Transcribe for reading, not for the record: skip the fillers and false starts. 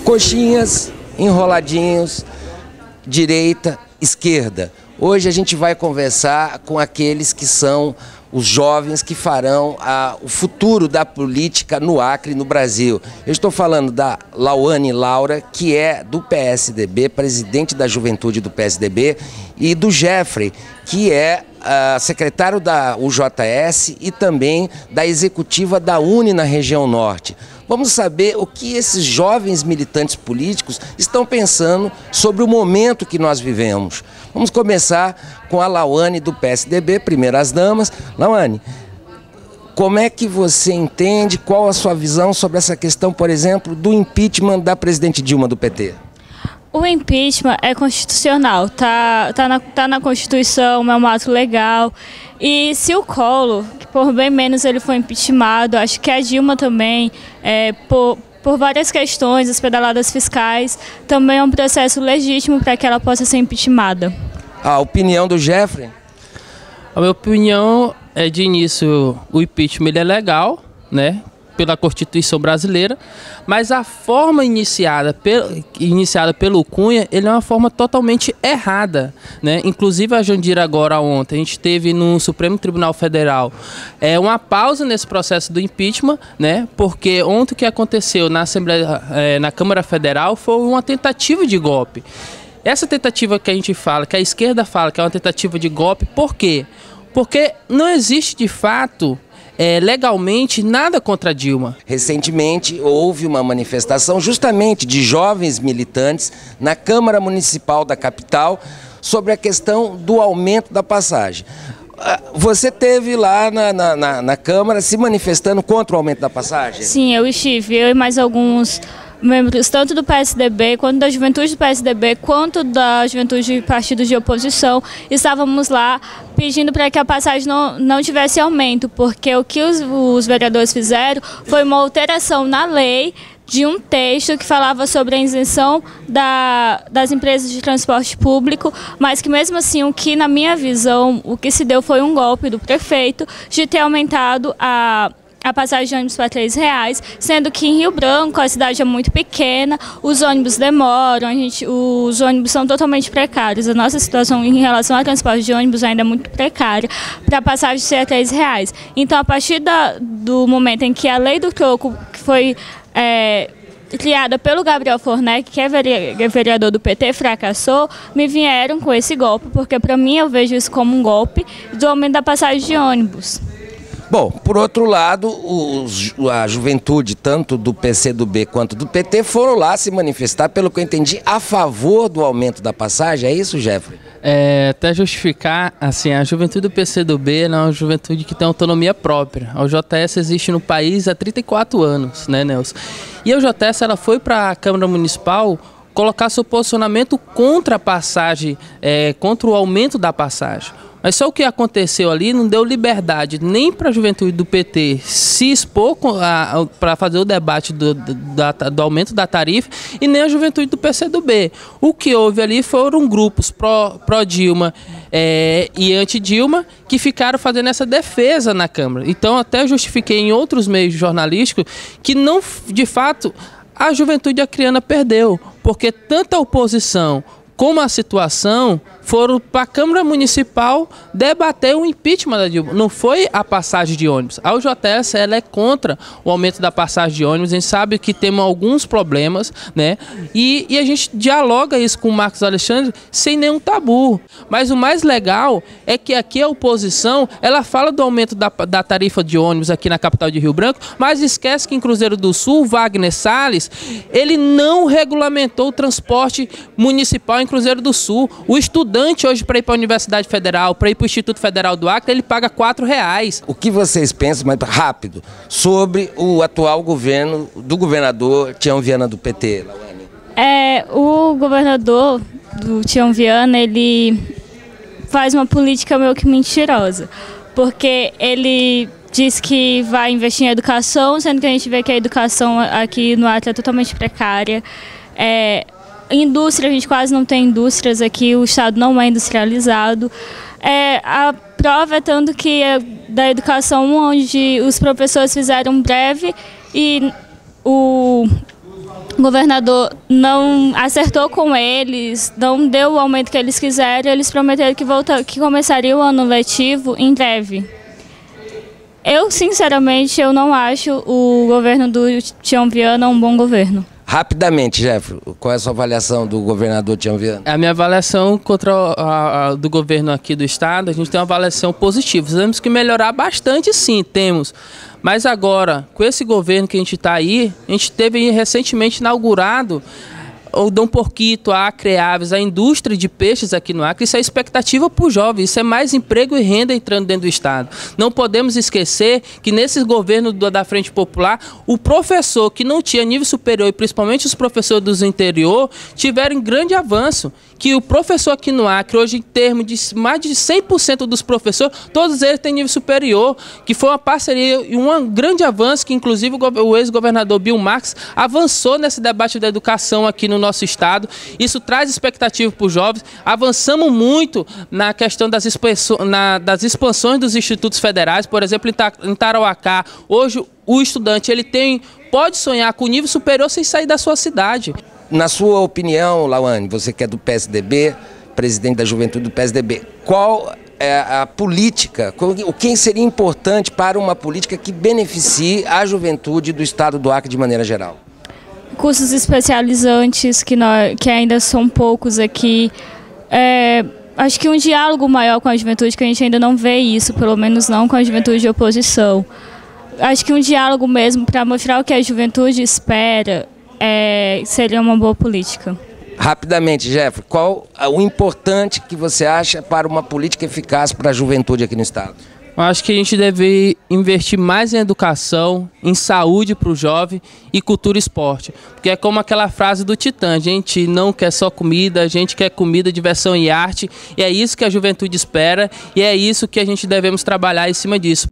Coxinhas, enroladinhos, direita, esquerda. Hoje a gente vai conversar com aqueles que são os jovens que farão o futuro da política no Acre e no Brasil. Eu estou falando da Lauane Laura, que é do PSDB, presidente da juventude do PSDB, e do Jeffrey, que é secretário da UJS e também da executiva da UNE na região norte. Vamos saber o que esses jovens militantes políticos estão pensando sobre o momento que nós vivemos. Vamos começar com a Lauane do PSDB, primeiras damas. Lauane, como é que você entende, qual a sua visão sobre essa questão, por exemplo, do impeachment da presidente Dilma do PT? O impeachment é constitucional, tá na Constituição, é um ato legal. E se o Collor, que por bem menos ele foi impeachmentado, acho que a Dilma também, por várias questões, as pedaladas fiscais, também é um processo legítimo para que ela possa ser impeachmentada. A opinião do Jeffrey? A minha opinião é, de início, o impeachment ele é legal, né, pela Constituição brasileira, mas a forma iniciada pelo Cunha, ele é uma forma totalmente errada, né? Inclusive a Jandira agora ontem, a gente teve no Supremo Tribunal Federal uma pausa nesse processo do impeachment, né? Porque ontem o que aconteceu na Assembleia, na Câmara Federal, foi uma tentativa de golpe. Essa tentativa que a gente fala, que a esquerda fala que é uma tentativa de golpe, por quê? Porque não existe de fato legalmente nada contra Dilma. Recentemente houve uma manifestação justamente de jovens militantes na Câmara Municipal da capital sobre a questão do aumento da passagem. Você esteve lá na Câmara se manifestando contra o aumento da passagem? Sim, eu estive, eu e mais alguns membros tanto do PSDB, quanto da juventude do PSDB, quanto da juventude de partidos de oposição, estávamos lá pedindo para que a passagem não tivesse aumento, porque o que os vereadores fizeram foi uma alteração na lei de um texto que falava sobre a isenção das empresas de transporte público, mas que mesmo assim, o que na minha visão, o que se deu foi um golpe do prefeito de ter aumentado a passagem de ônibus para R$3, sendo que em Rio Branco a cidade é muito pequena, os ônibus demoram, os ônibus são totalmente precários. A nossa situação em relação ao transporte de ônibus ainda é muito precária para a passagem ser R$3. Então, a partir do momento em que a lei do troco, que foi criada pelo Gabriel Fornec, que é vereador do PT, fracassou, me vieram com esse golpe, porque para mim eu vejo isso como um golpe do aumento da passagem de ônibus. Bom, por outro lado, a juventude, tanto do PCdoB quanto do PT, foram lá se manifestar, pelo que eu entendi, a favor do aumento da passagem. É isso, Jeffrey? Até justificar, assim, a juventude do PCdoB é uma juventude que tem autonomia própria. A UJS existe no país há 34 anos, né, Nelson? E a UJS ela foi para a Câmara Municipal colocar seu posicionamento contra a passagem, contra o aumento da passagem. Mas só o que aconteceu ali não deu liberdade nem para a juventude do PT se expor para fazer o debate do aumento da tarifa e nem a juventude do PCdoB. O que houve ali foram grupos pró-Dilma e anti-Dilma que ficaram fazendo essa defesa na Câmara. Então até justifiquei em outros meios jornalísticos que não, de fato, a juventude acreana perdeu, porque tanto a oposição como a situação foram para a Câmara Municipal debater o impeachment da Dilma. Não foi a passagem de ônibus. A UJS ela é contra o aumento da passagem de ônibus. A gente sabe que temos alguns problemas, né? E a gente dialoga isso com o Marcos Alexandre sem nenhum tabu. Mas o mais legal é que aqui a oposição ela fala do aumento da tarifa de ônibus aqui na capital de Rio Branco, mas esquece que em Cruzeiro do Sul, Wagner Salles, ele não regulamentou o transporte municipal em Cruzeiro do Sul. O estudante hoje para ir para a Universidade Federal, para ir para o Instituto Federal do Acre, ele paga R$4. O que vocês pensam, mais rápido, sobre o atual governo do governador Tião Viana do PT, Lauane? O governador do Tião Viana, ele faz uma política meio que mentirosa, porque ele diz que vai investir em educação, sendo que a gente vê que a educação aqui no Acre é totalmente precária. Indústria, a gente quase não tem indústrias aqui, o estado não é industrializado. A prova é tanto que da educação, onde os professores fizeram breve e O governador não acertou com eles, não deu o aumento que eles quiseram, eles prometeram que começaria o ano letivo em breve. Eu, sinceramente, eu não acho o governo do Tião Viana um bom governo. Rapidamente, Jeffrey, qual é a sua avaliação do governador Tião Viana? A minha avaliação contra do governo aqui do estado, a gente tem uma avaliação positiva. Temos que melhorar bastante, sim, temos. Mas agora, com esse governo que a gente está aí, a gente teve recentemente inaugurado o Dom Porquito, a Acreaves, a indústria de peixes aqui no Acre. Isso é expectativa para os jovens, isso é mais emprego e renda entrando dentro do estado. Não podemos esquecer que nesse governo da Frente Popular, o professor que não tinha nível superior, e principalmente os professores do interior, tiveram grande avanço. Que o professor aqui no Acre, hoje em termos de mais de 100% dos professores, todos eles têm nível superior, que foi uma parceria e um grande avanço que inclusive o ex-governador Bill Marques avançou nesse debate da educação aqui no nosso estado. Isso traz expectativa para os jovens. Avançamos muito na questão das expansões dos institutos federais. Por exemplo, em Tarauacá, hoje o estudante pode sonhar com nível superior sem sair da sua cidade. Na sua opinião, Lauane, você que é do PSDB, presidente da juventude do PSDB, qual é a política, o que seria importante para uma política que beneficie a juventude do estado do Acre de maneira geral? Cursos especializantes, que ainda são poucos aqui. Acho que um diálogo maior com a juventude, que a gente ainda não vê isso, pelo menos não com a juventude de oposição. Acho que um diálogo mesmo para mostrar o que a juventude espera seria uma boa política. Rapidamente, Jeffrey, qual o importante que você acha para uma política eficaz para a juventude aqui no estado? Eu acho que a gente deve investir mais em educação, em saúde para o jovem e cultura e esporte. Porque é como aquela frase do Titã, a gente não quer só comida, a gente quer comida, diversão e arte. E é isso que a juventude espera e é isso que a gente devemos trabalhar em cima disso.